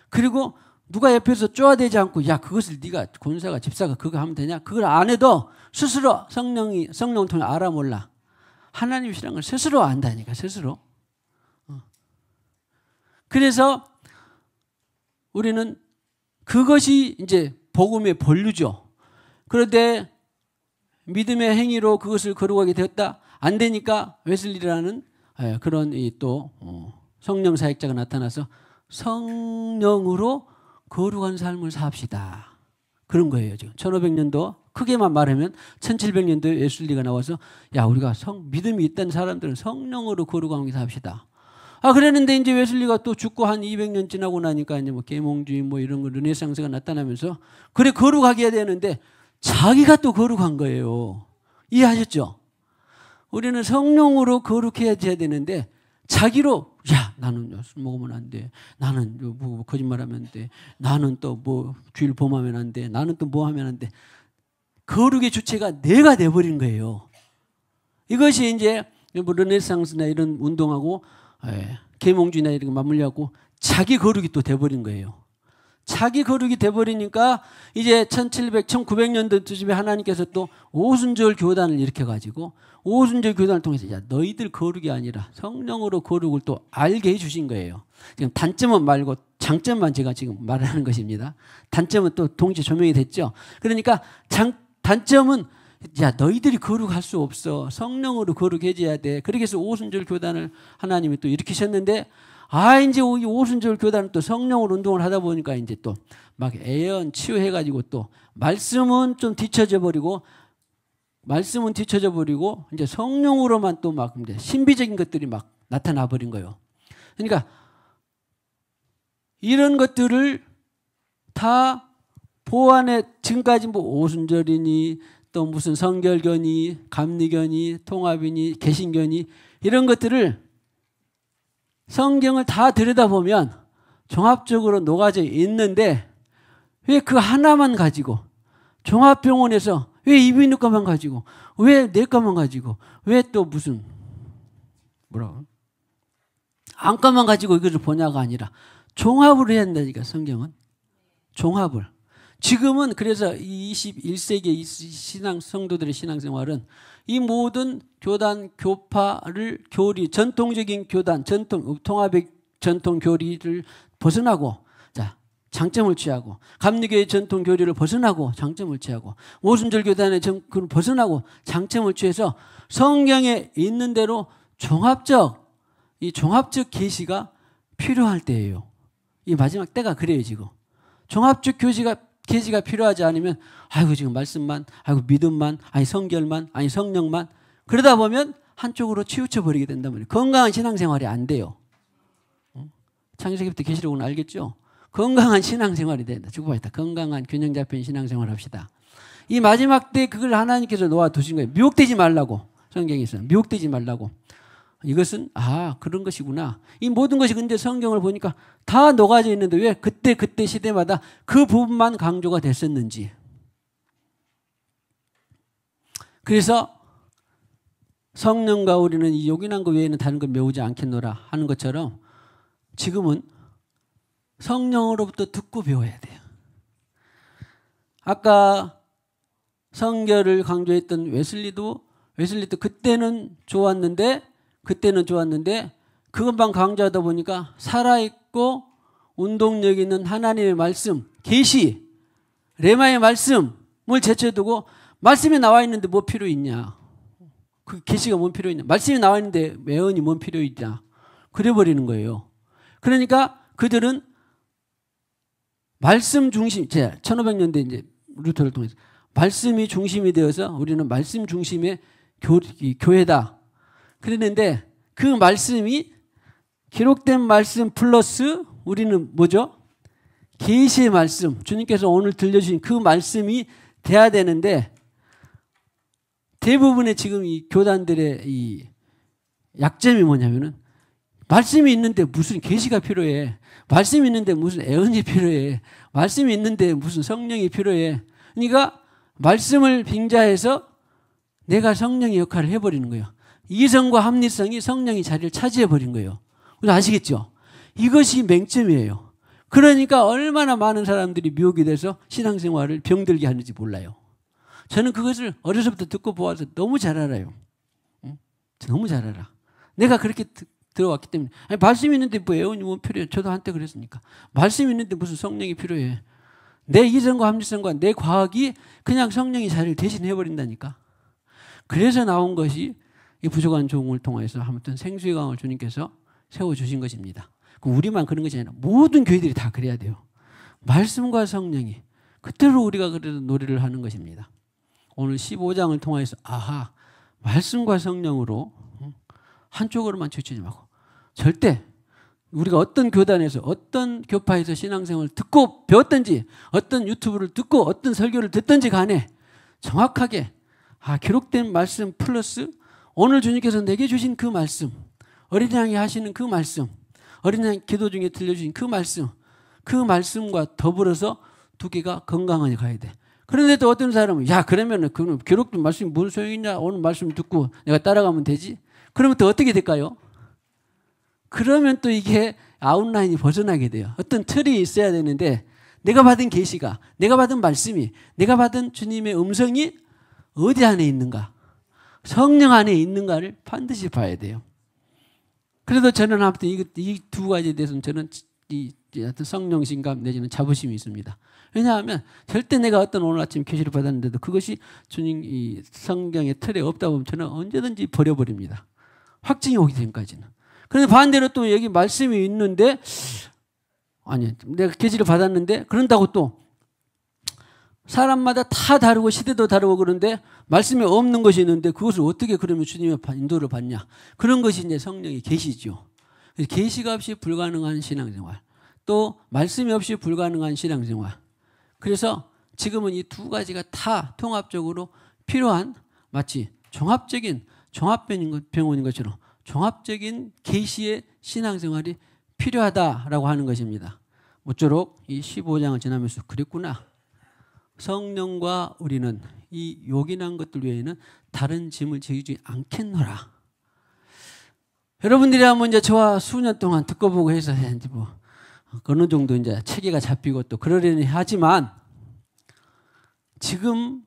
그리고 누가 옆에서 쪼아대지 않고 야, 그것을 네가 권사가 집사가 그거 하면 되냐? 그걸 안 해도 스스로 성령을 통해 알아 몰라. 하나님이시라는 걸 스스로 안다니까. 스스로. 그래서 우리는 그것이 이제 복음의 본류죠. 그런데 믿음의 행위로 그것을 거룩하게 되었다. 안 되니까 웨슬리라는 그런 또 성령 사역자가 나타나서 성령으로 거룩한 삶을 삽시다. 그런 거예요. 지금 1500년도 크게만 말하면 1700년도에 웨슬리가 나와서 야, 우리가 믿음이 있던 사람들은 성령으로 거룩하게 삽시다. 그랬는데 이제 웨슬리가 또 죽고 한 200년 지나고 나니까 이제 뭐 계몽주의 뭐 이런 거 르네상스가 나타나면서 그래 거룩하게 해야 되는데 자기가 또 거룩한 거예요. 이해하셨죠? 우리는 성령으로 거룩해야 되는데 자기로 야, 나는 술 먹으면 안 돼. 나는 뭐 거짓말하면 안 돼. 나는 또 뭐 주일 범하면 안 돼. 나는 또 뭐 하면 안 돼. 거룩의 주체가 내가 돼버린 거예요. 이것이 이제 뭐 르네상스나 이런 운동하고 계몽주의나 이런 거 맞물려갖고 자기 거룩이 또 돼버린 거예요. 자기 거룩이 돼버리니까 이제 1900년도쯤에 하나님께서 또 오순절 교단을 일으켜가지고 오순절 교단을 통해서 야, 너희들 거룩이 아니라 성령으로 거룩을 또 알게 해주신 거예요. 지금 단점은 말고 장점만 제가 지금 말하는 것입니다. 단점은 또 동시에 조명이 됐죠. 그러니까 단점은 야, 너희들이 거룩할 수 없어. 성령으로 거룩해져야 돼. 그렇게 해서 오순절 교단을 하나님이 또 일으키셨는데 이제 이 오순절 교단은 또 성령으로 운동을 하다 보니까 이제 또 막 애연 치유해가지고 또 말씀은 좀 뒤쳐져 버리고 이제 성령으로만 또 막 신비적인 것들이 막 나타나 버린 거예요. 그러니까 이런 것들을 다 보완해 지금까지 뭐 오순절이니 또 무슨 성결교니 감리교니 통합이니 개신교니 이런 것들을 성경을 다 들여다보면 종합적으로 녹아져 있는데 왜 그 하나만 가지고 종합병원에서 왜 이비인후과만 가지고 왜 내과만 가지고 왜 또 무슨 뭐라고 안과만 가지고 이것을 보냐가 아니라 종합을 해야 된다니까. 성경은 종합을. 지금은 그래서 21세기 성도들의 신앙생활은 이 모든 교단, 교파를 전통적인 교단, 통합의 전통 교리를 벗어나고 장점을 취하고 감리교의 전통 교리를 벗어나고 장점을 취하고 오순절 교단의 전통을 벗어나고 장점을 취해서 성경에 있는 대로 종합적 계시가 필요할 때예요. 이 마지막 때가 그래요. 지금 종합적 계시가 필요하지 않으면 지금 말씀만, 믿음만, 성결만, 성령만 그러다 보면 한쪽으로 치우쳐 버리게 된단 말이에요. 건강한 신앙생활이 안 돼요. 창세기부터 계시록은 알겠죠? 건강한 신앙생활이 된다. 주고받다. 건강한 균형 잡힌 신앙생활 합시다. 이 마지막 때 그걸 하나님께서 놓아두신 거예요. 미혹되지 말라고. 성경에서는 미혹되지 말라고. 이것은 그런 것이구나. 이 모든 것이 근데 성경을 보니까 다 녹아져 있는데 왜 그때 시대마다 그 부분만 강조가 됐었는지. 그래서 성령과 우리는 이 요긴한 것 외에는 다른 걸 메우지 않겠노라 하는 것처럼 지금은 성령으로부터 듣고 배워야 돼요. 아까 성결을 강조했던 웨슬리도 그때는 좋았는데 그것만 강조하다 보니까 살아있고 운동력 있는 하나님의 말씀, 계시, 레마의 말씀을 제쳐두고 말씀이 나와 있는데 뭐 필요 있냐. 그 계시가 뭔 필요 있냐. 말씀이 나와 있는데 예언이 뭔 필요 있냐. 그래버리는 거예요. 그러니까 그들은 말씀 중심, 1500년대 이제 루터를 통해서 말씀이 중심이 되어서 우리는 말씀 중심의 교회다. 그랬는데 그 말씀이 기록된 말씀 플러스 우리는 뭐죠? 계시의 말씀, 주님께서 오늘 들려주신 그 말씀이 돼야 되는데 대부분의 지금 이 교단들의 이 약점이 뭐냐면은 말씀이 있는데 무슨 계시가 필요해. 말씀이 있는데 무슨 애언이 필요해. 말씀이 있는데 무슨 성령이 필요해. 그러니까 말씀을 빙자해서 내가 성령의 역할을 해버리는 거예요. 이성과 합리성이 성령이 자리를 차지해버린 거예요. 아시겠죠? 이것이 맹점이에요. 그러니까 얼마나 많은 사람들이 미혹이 돼서 신앙생활을 병들게 하는지 몰라요. 저는 그것을 어려서부터 듣고 보아서 너무 잘 알아요. 너무 잘 알아. 내가 그렇게 들어왔기 때문에. 아니, 말씀이 있는데 뭐 애원이 뭐 필요해. 저도 한때 그랬으니까. 말씀이 있는데 무슨 성령이 필요해. 내 이성과 합리성과 내 과학이 그냥 성령이 자리를 대신해버린다니까. 그래서 나온 것이 이 부족한 종을 통해서 아무튼 생수의 강을 주님께서 세워주신 것입니다. 우리만 그런 것이 아니라 모든 교회들이 다 그래야 돼요. 말씀과 성령이 그대로 우리가 그래도 노래를 하는 것입니다. 오늘 15장을 통해서 말씀과 성령으로 한쪽으로만 치우치지 말고 절대 우리가 어떤 교단에서 어떤 교파에서 신앙생활을 듣고 배웠든지 어떤 유튜브를 듣고 어떤 설교를 듣든지 간에 정확하게 기록된 말씀 플러스 오늘 주님께서 내게 주신 그 말씀, 어린 양이 하시는 그 말씀, 어린 양 기도 중에 들려주신 그 말씀과 더불어서 두 개가 건강하게 가야 돼. 그런데 또 어떤 사람은 그러면은 그 기록된 말씀이 무슨 소용이 있냐. 오늘 말씀 듣고 내가 따라가면 되지. 그러면 또 어떻게 될까요? 그러면 또 이게 아웃라인이 벗어나게 돼요. 어떤 틀이 있어야 되는데 내가 받은 계시가, 내가 받은 말씀이, 내가 받은 주님의 음성이 어디 안에 있는가? 성령 안에 있는가를 반드시 봐야 돼요. 그래도 저는 아무튼 이 두 가지에 대해서는 저는 이 어떤 성령신감 내지는 자부심이 있습니다. 왜냐하면 절대 내가 어떤 오늘 아침 계시를 받았는데도 그것이 주님 이 성경의 틀에 없다 보면 저는 언제든지 버려버립니다. 확증이 오기 전까지는. 그런데 반대로 또 여기 말씀이 있는데 내가 계시를 받았는데 그런다고 또 사람마다 다 다르고 시대도 다르고 그런데 말씀이 없는 것이 있는데 그것을 어떻게 그러면 주님의 인도를 받냐. 그런 것이 이제 성령의 계시죠. 계시가 없이 불가능한 신앙생활, 또 말씀이 없이 불가능한 신앙생활. 그래서 지금은 이 두 가지가 다 통합적으로 필요한 마치 종합적인 종합병원인 것처럼 종합적인 계시의 신앙생활이 필요하다라고 하는 것입니다. 모쪼록 이 15장을 지나면서 그랬구나. 성령과 우리는 이 요긴한 것들 외에는 다른 짐을 지지 않겠노라. 여러분들이 한번 이제 저와 수년 동안 듣고 보고 해서 이제 뭐 어느 정도 이제 체계가 잡히고 또 그러려니 하지만 지금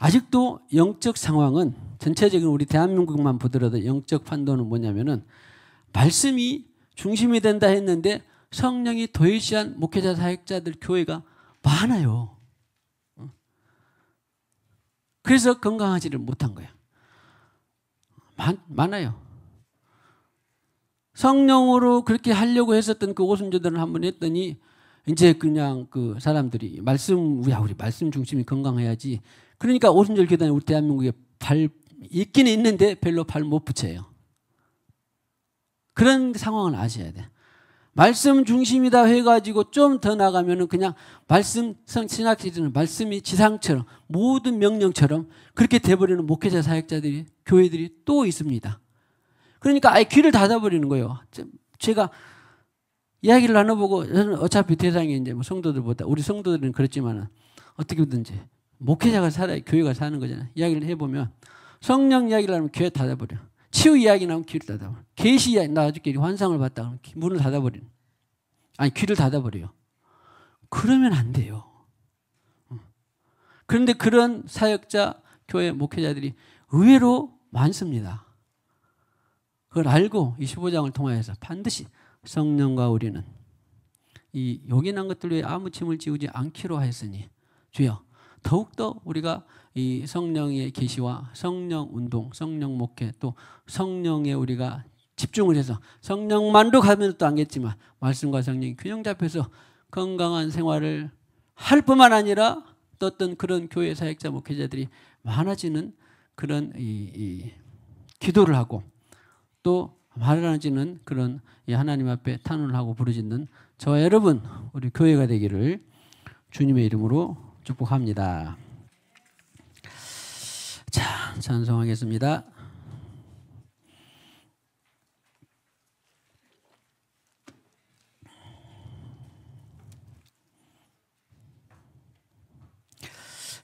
아직도 영적 상황은 전체적인 우리 대한민국만 보더라도 영적 판도는 뭐냐면은 말씀이 중심이 된다 했는데 성령이 도외시한 목회자 사역자들 교회가 많아요. 그래서 건강하지를 못한 거예요. 많아요. 성령으로 그렇게 하려고 했었던 그 오순절들은 한번 했더니 이제 그냥 그 사람들이 우리 말씀 중심이 건강해야지. 그러니까 오순절 교단이 우리 대한민국에 있기는 있는데 별로 발 못 붙여요. 그런 상황을 아셔야 돼. 말씀 중심이다 해가지고 좀 더 나가면은 그냥 말씀 신학시대는 말씀이 지상처럼 모든 명령처럼 그렇게 돼버리는 목회자 사역자들이 교회들이 또 있습니다. 그러니까 아예 귀를 닫아버리는 거예요. 제가 이야기를 나눠보고 저는 어차피 대상이 이제 뭐 성도들보다 우리 성도들은 그렇지만은 어떻게든지 목회자가 살아야 교회가 사는 거잖아요. 이야기를 해보면 성령 이야기를 하면 귀에 닫아버려. 치유 이야기 나오면 귀를 닫아버려. 계시 이야기 나 어저께 환상을 봤다 그러면 문을 닫아버리는. 아니 귀를 닫아버려요. 그러면 안 돼요. 그런데 그런 사역자 교회 목회자들이 의외로 많습니다. 그걸 알고 25장을 통하여서 반드시 성령과 우리는 이 요긴한 것들 위해 아무 짐을 지우지 않기로 하였으니 주여 더욱더 우리가 이 성령의 계시와 성령 운동, 성령 목회 또 성령에 우리가 집중을 해서 성령만로 가면 또 안겠지만 말씀과 성령이 균형 잡혀서 건강한 생활을 할 뿐만 아니라 또 어떤 그런 교회 사역자 목회자들이 많아지는 그런 이 기도를 하고 또 많아지는 그런 하나님 앞에 탄원을 하고 부르짖는 저와 여러분 우리 교회가 되기를 주님의 이름으로 축복합니다. 자, 찬송하겠습니다.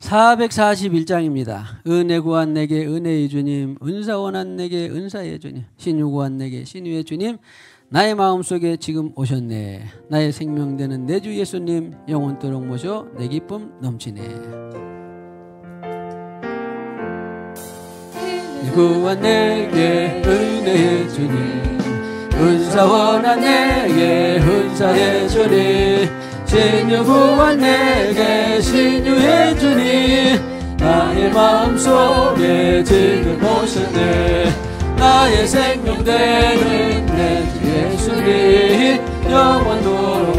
(441장입니다) 은혜 구한 내게 은혜의 주님, 은사 원한 내게 은사의 주님, 신유 구한 내게 신유의 주님, 나의 마음속에 지금 오셨네. 나의 생명되는 내 주 예수님, 영원토록 모셔 내 기쁨 넘치네. 구한 내게 은혜의 주님, 은사 원한 내게 은사의 주님, 신유 구한 내게 신유의 주님, 나의 마음속에 지금 오셨네. 나의 생명되는 내 주 예수님, 영원토록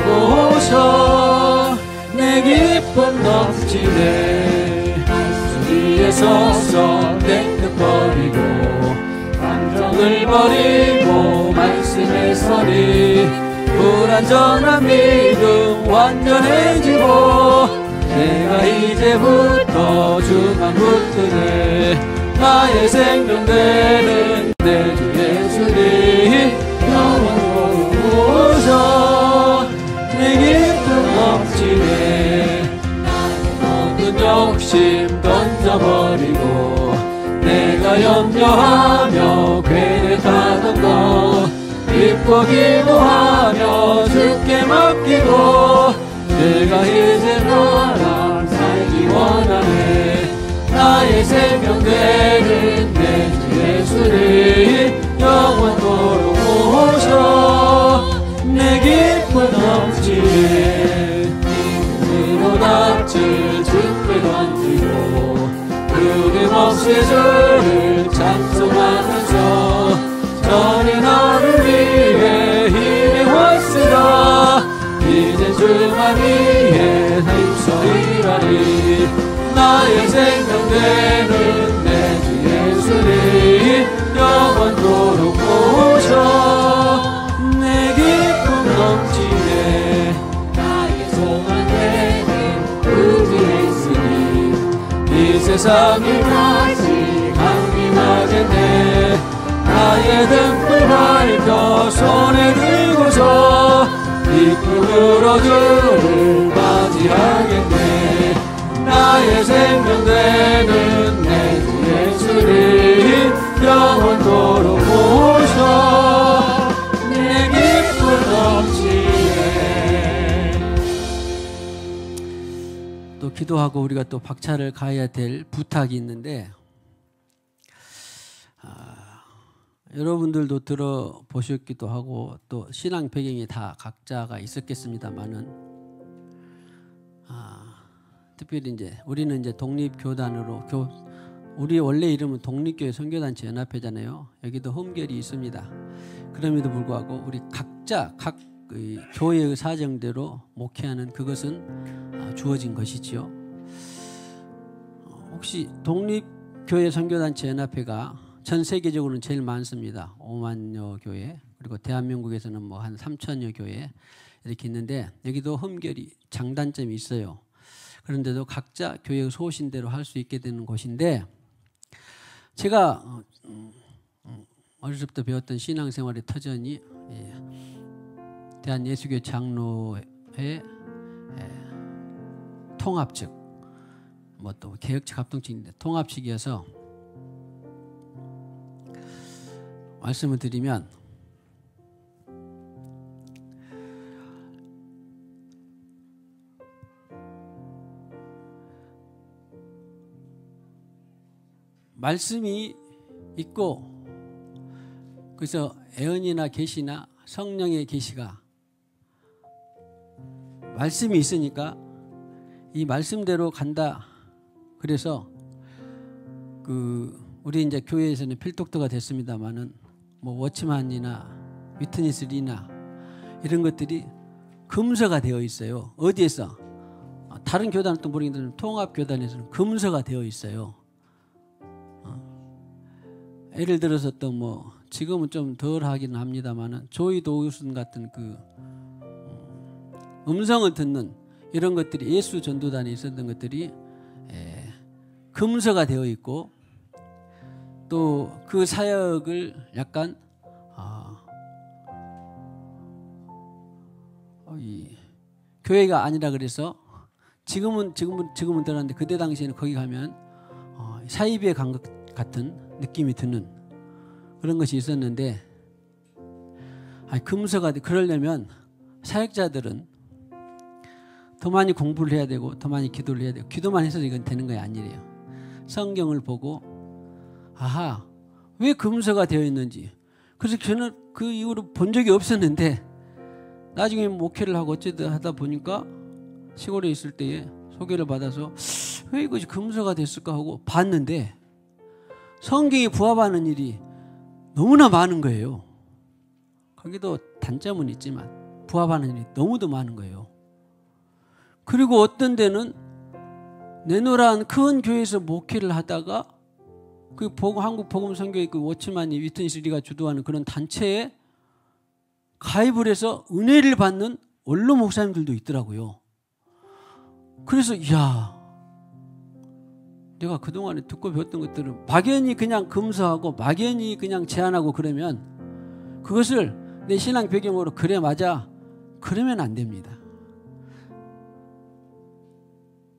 오셔 내 기쁨 넘치네. 주 위에 서서 냉큼 버리고 감정을 버리고 말씀에 서리. 불완전한 믿음 완전해지고 내가 이제부터 주만 붙드네. 나의 생명되는 내 주 예수님, 영원토록 오셔 내 기쁨 넘치네. 모든 욕심 던져버리고 내가 염려하며 괴력하던 것 믿고 기도하며 주께 맡기고 내가 이제 너랑 살기 원하네. 나의 생명되는 내 주 예수님, 영원토록 오셔 내 기쁨 넘치네. 힘으로 낯을 주께 던지고 끊임없이 주를 찬송하면서 전이 나를 위해 힘입었으라. 이제 주만 위해 힘써 일하리. 나의 생명되는 내 주 예수님, 영원토록 오셔 내 기쁨 넘치네. 나의 소망 되는 우주 예수님, 이 세상이 다시 강림하겠네. 나의 등불 밝혀 손에 들고서 이끌어 주를 맞이하겠네. 나의 생명되는 내 주 예수님, 영원토록 오셔 내 기쁨 넘치네. 또 기도하고 우리가 또 박차를 가야 될 부탁이 있는데 여러분들도 들어보셨기도 하고 또 신앙 배경이 다 각자가 있었겠습니다만은 특별히 이제 우리는 이제 독립교단으로 우리 원래 이름은 독립교회 선교단체 연합회잖아요. 여기도 흠결이 있습니다. 그럼에도 불구하고 우리 각자 각 교회의 사정대로 목회하는 그것은 주어진 것이지요. 혹시 독립교회 선교단체 연합회가 전 세계적으로는 제일 많습니다. 5만여 교회, 그리고 대한민국에서는 뭐 한 3천여 교회 이렇게 있는데 여기도 흠결이 장단점이 있어요. 그런데도 각자 교회의 소신대로 할 수 있게 되는 곳인데 제가 어려서부터 배웠던 신앙생활의 터전이 대한예수교 장로의 통합 측, 뭐 또 개혁측 합동측인데 통합측이어서 말씀을 드리면 말씀이 있고 그래서 애언이나 계시나 성령의 계시가 말씀이 있으니까 이 말씀대로 간다. 그래서 우리 이제 교회에서는 필독도가 됐습니다만은 뭐 워치만이나 위트니스리나 이런 것들이 금서가 되어 있어요. 어디에서? 다른 교단은 또 모르겠는데 통합교단에서는 금서가 되어 있어요. 예를 들어서 또 뭐 지금은 좀 덜 하기는 합니다만은 조이 도우슨 같은 음성을 듣는 이런 것들이 예수 전도단에 있었던 것들이 금서가 되어 있고 또 그 사역을 약간 교회가 아니라 그래서 지금은 들었는데 그때 당시에는 거기 가면 사이비에 간 것 같은 느낌이 드는 그런 것이 있었는데 금서가 그러려면 사역자들은 더 많이 공부를 해야 되고 더 많이 기도를 해야 되고 기도만 해서 이건 되는 게 아니래요. 성경을 보고 왜 금서가 되어 있는지 그래서 저는 그 이후로 본 적이 없었는데 나중에 목회를 하고 어쩌다 하다 보니까 시골에 있을 때에 소개를 받아서 왜 이것이 금서가 됐을까 하고 봤는데 성경이 부합하는 일이 너무나 많은 거예요. 거기도 단점은 있지만 부합하는 일이 너무도 많은 거예요. 그리고 어떤 데는 내노란 큰 교회에서 목회를 하다가 그 한국 복음선교회 그 워치만이 위트니스리가 주도하는 그런 단체에 가입을 해서 은혜를 받는 원로 목사님들도 있더라고요. 그래서 내가 그동안에 듣고 배웠던 것들은 막연히 그냥 금서하고 막연히 그냥 제안하고 그러면 그것을 내 신앙 배경으로 그래 맞아 그러면 안 됩니다.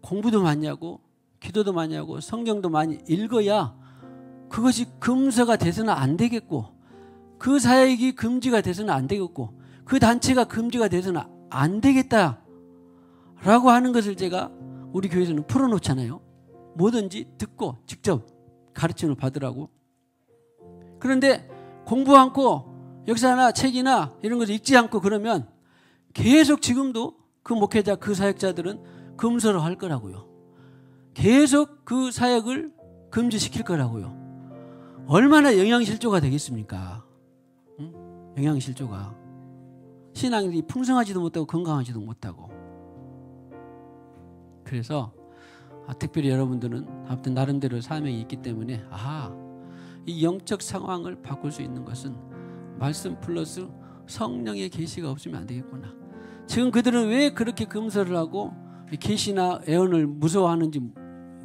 공부도 많이 하고 기도도 많이 하고 성경도 많이 읽어야 그것이 금서가 돼서는 안 되겠고 그 사역이 금지가 돼서는 안 되겠고 그 단체가 금지가 돼서는 안 되겠다라고 하는 것을 제가 우리 교회에서는 풀어놓잖아요. 뭐든지 듣고 직접 가르침을 받으라고. 그런데 공부 않고 역사나 책이나 이런 것을 읽지 않고 그러면 계속 지금도 그 목회자 그 사역자들은 금서로 할 거라고요. 계속 그 사역을 금지시킬 거라고요. 얼마나 영양실조가 되겠습니까? 영양실조가. 신앙이 풍성하지도 못하고 건강하지도 못하고. 그래서 특별히 여러분들은 아무튼 나름대로 사명이 있기 때문에 이 영적 상황을 바꿀 수 있는 것은 말씀 플러스 성령의 계시가 없으면 안 되겠구나. 지금 그들은 왜 그렇게 금서를 하고 계시나 애언을 무서워하는지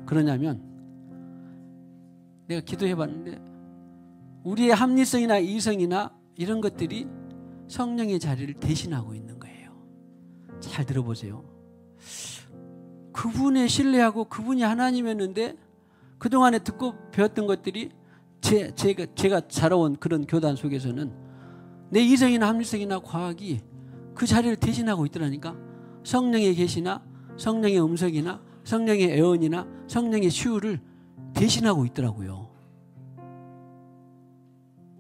그러냐면 내가 기도해 봤는데 우리의 합리성이나 이성이나 이런 것들이 성령의 자리를 대신하고 있는 거예요. 잘 들어보세요. 그분의 신뢰하고 그분이 하나님이었는데 그동안에 듣고 배웠던 것들이 제가 자라온 그런 교단 속에서는 내 이성이나 합리성이나 과학이 그 자리를 대신하고 있더라니까. 성령의 계시나 성령의 음성이나 성령의 애언이나 성령의 시유를 대신하고 있더라고요.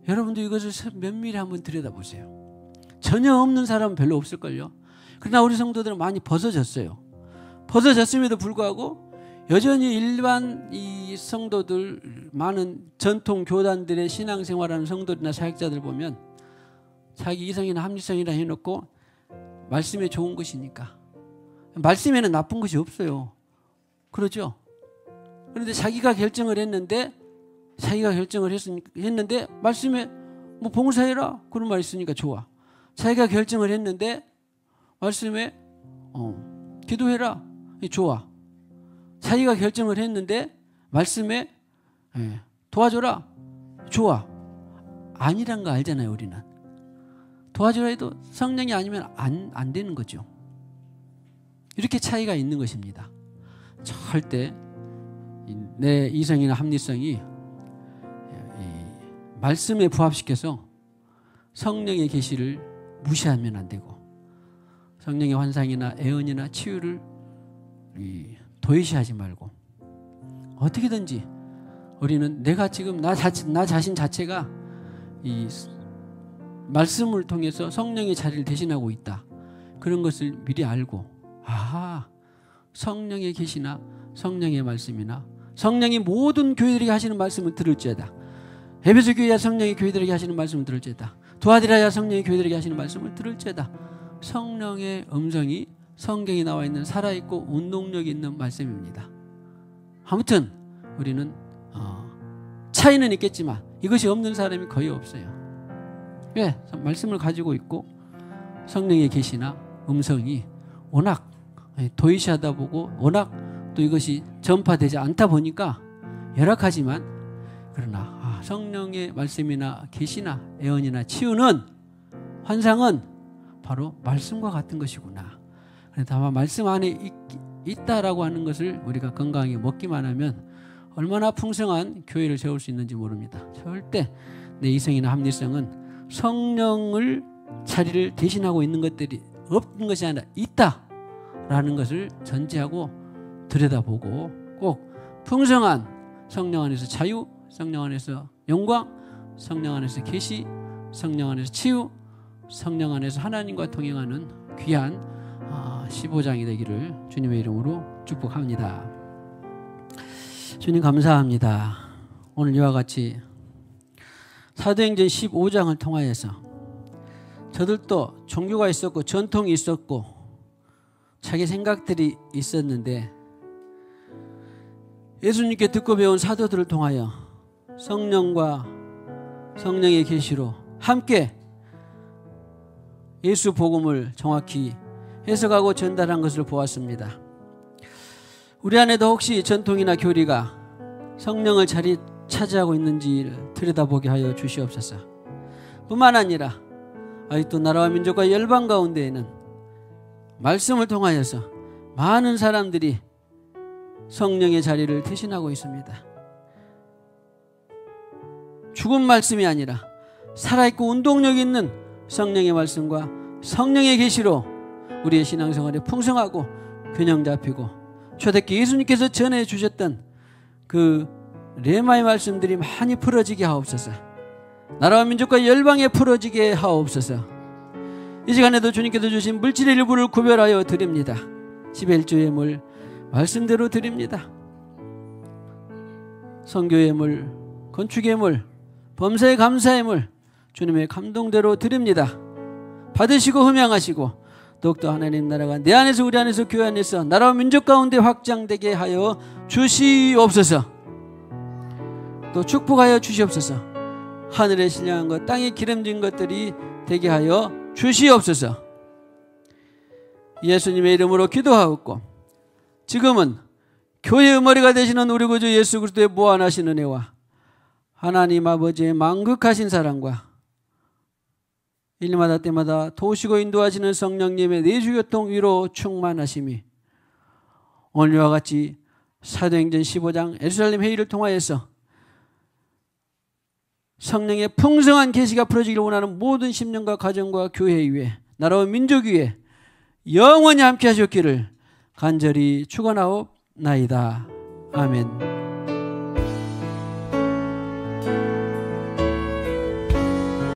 여러분도 이것을 면밀히 한번 들여다보세요. 전혀 없는 사람은 별로 없을걸요. 그러나 우리 성도들은 많이 벗어졌어요. 벗어졌음에도 불구하고 여전히 일반 이 성도들 많은 전통 교단들의 신앙생활하는 성도들이나 사역자들 보면 자기 이성이나 합리성이나 해놓고 말씀에 좋은 것이니까 말씀에는 나쁜 것이 없어요. 그렇죠? 그런데 자기가 결정을 했는데 말씀에 뭐 봉사해라 그런 말 있으니까 좋아. 자기가 결정을 했는데 말씀에 기도해라 좋아. 자기가 결정을 했는데 말씀에 도와줘라 좋아. 아니란 거 알잖아요. 우리는 도와주라 해도 성령이 아니면 안 되는 거죠. 이렇게 차이가 있는 것입니다. 절대 내 이성이나 합리성이 말씀에 부합시켜서 성령의 계시를 무시하면 안 되고, 성령의 환상이나 애언이나 치유를 도외시하지 말고, 어떻게든지 우리는 내가 지금 나 자신 자체가 이 말씀을 통해서 성령의 자리를 대신하고 있다, 그런 것을 미리 알고, 성령의 계시나 성령의 말씀이나 성령이 모든 교회들에게 하시는 말씀을 들을지어다, 에베소 교회야 성령이 교회들에게 하시는 말씀을 들을지어다, 두아디라야 성령이 교회들에게 하시는 말씀을 들을지어다, 성령의 음성이 성경에 나와 있는 살아있고 운동력 있는 말씀입니다. 아무튼 우리는 차이는 있겠지만 이것이 없는 사람이 거의 없어요. 왜? 말씀을 가지고 있고 성령의 계시나 음성이 워낙 도의시하다 보고 워낙 또 이것이 전파되지 않다 보니까 열악하지만, 그러나 성령의 말씀이나 계시나 애언이나 치유는, 환상은 바로 말씀과 같은 것이구나. 다만 말씀 안에 있다라고 하는 것을 우리가 건강하게 먹기만 하면 얼마나 풍성한 교회를 세울 수 있는지 모릅니다. 절대 내 이성이나 합리성은 성령을 자리를 대신하고 있는 것들이 없는 것이 아니라 있다라는 것을 전제하고 들여다보고, 꼭 풍성한 성령 안에서 자유, 성령 안에서 영광, 성령 안에서 계시, 성령 안에서 치유, 성령 안에서 하나님과 동행하는 귀한 15장이 되기를 주님의 이름으로 축복합니다. 주님 감사합니다. 오늘 이와 같이 사도행전 15장을 통하여서 저들도 종교가 있었고 전통이 있었고 자기 생각들이 있었는데, 예수님께 듣고 배운 사도들을 통하여 성령과 성령의 계시로 함께 예수 복음을 정확히 해석하고 전달한 것을 보았습니다. 우리 안에도 혹시 전통이나 교리가 성령을 자리 차지하고 있는지를 들여다보게 하여 주시옵소서. 뿐만 아니라 아직도 나라와 민족과 열방 가운데에는 말씀을 통하여서 많은 사람들이 성령의 자리를 대신하고 있습니다. 죽은 말씀이 아니라 살아있고 운동력 있는 성령의 말씀과 성령의 계시로 우리의 신앙생활에 풍성하고 균형 잡히고, 초대기 예수님께서 전해주셨던 그 레마의 말씀들이 많이 풀어지게 하옵소서. 나라와 민족과 열방에 풀어지게 하옵소서. 이 시간에도 주님께서 주신 물질의 일부를 구별하여 드립니다. 11조의 물 말씀대로 드립니다. 선교의 물, 건축의 물, 범사의 감사의 물 주님의 감동대로 드립니다. 받으시고 흠양하시고 더욱더 하나님 나라가 내 안에서 우리 안에서 교회 안에서 나라와 민족 가운데 확장되게 하여 주시옵소서. 또 축복하여 주시옵소서. 하늘에 신령한 것, 땅에 기름진 것들이 되게 하여 주시옵소서. 예수님의 이름으로 기도하옵고, 지금은 교회의 머리가 되시는 우리 구주 예수 그리스도의 무한하신 은혜와 하나님 아버지의 만극하신 사랑과 일마다 때마다 도우시고 인도하시는 성령님의 내주교통 위로 충만하심이 오늘과 같이 사도행전 15장 예루살렘 회의를 통하여서 성령의 풍성한 계시가 풀어지기를 원하는 모든 심령과 가정과 교회 위에, 나라와 민족 위에 영원히 함께 하셨기를 간절히 축원하옵나이다. 아멘.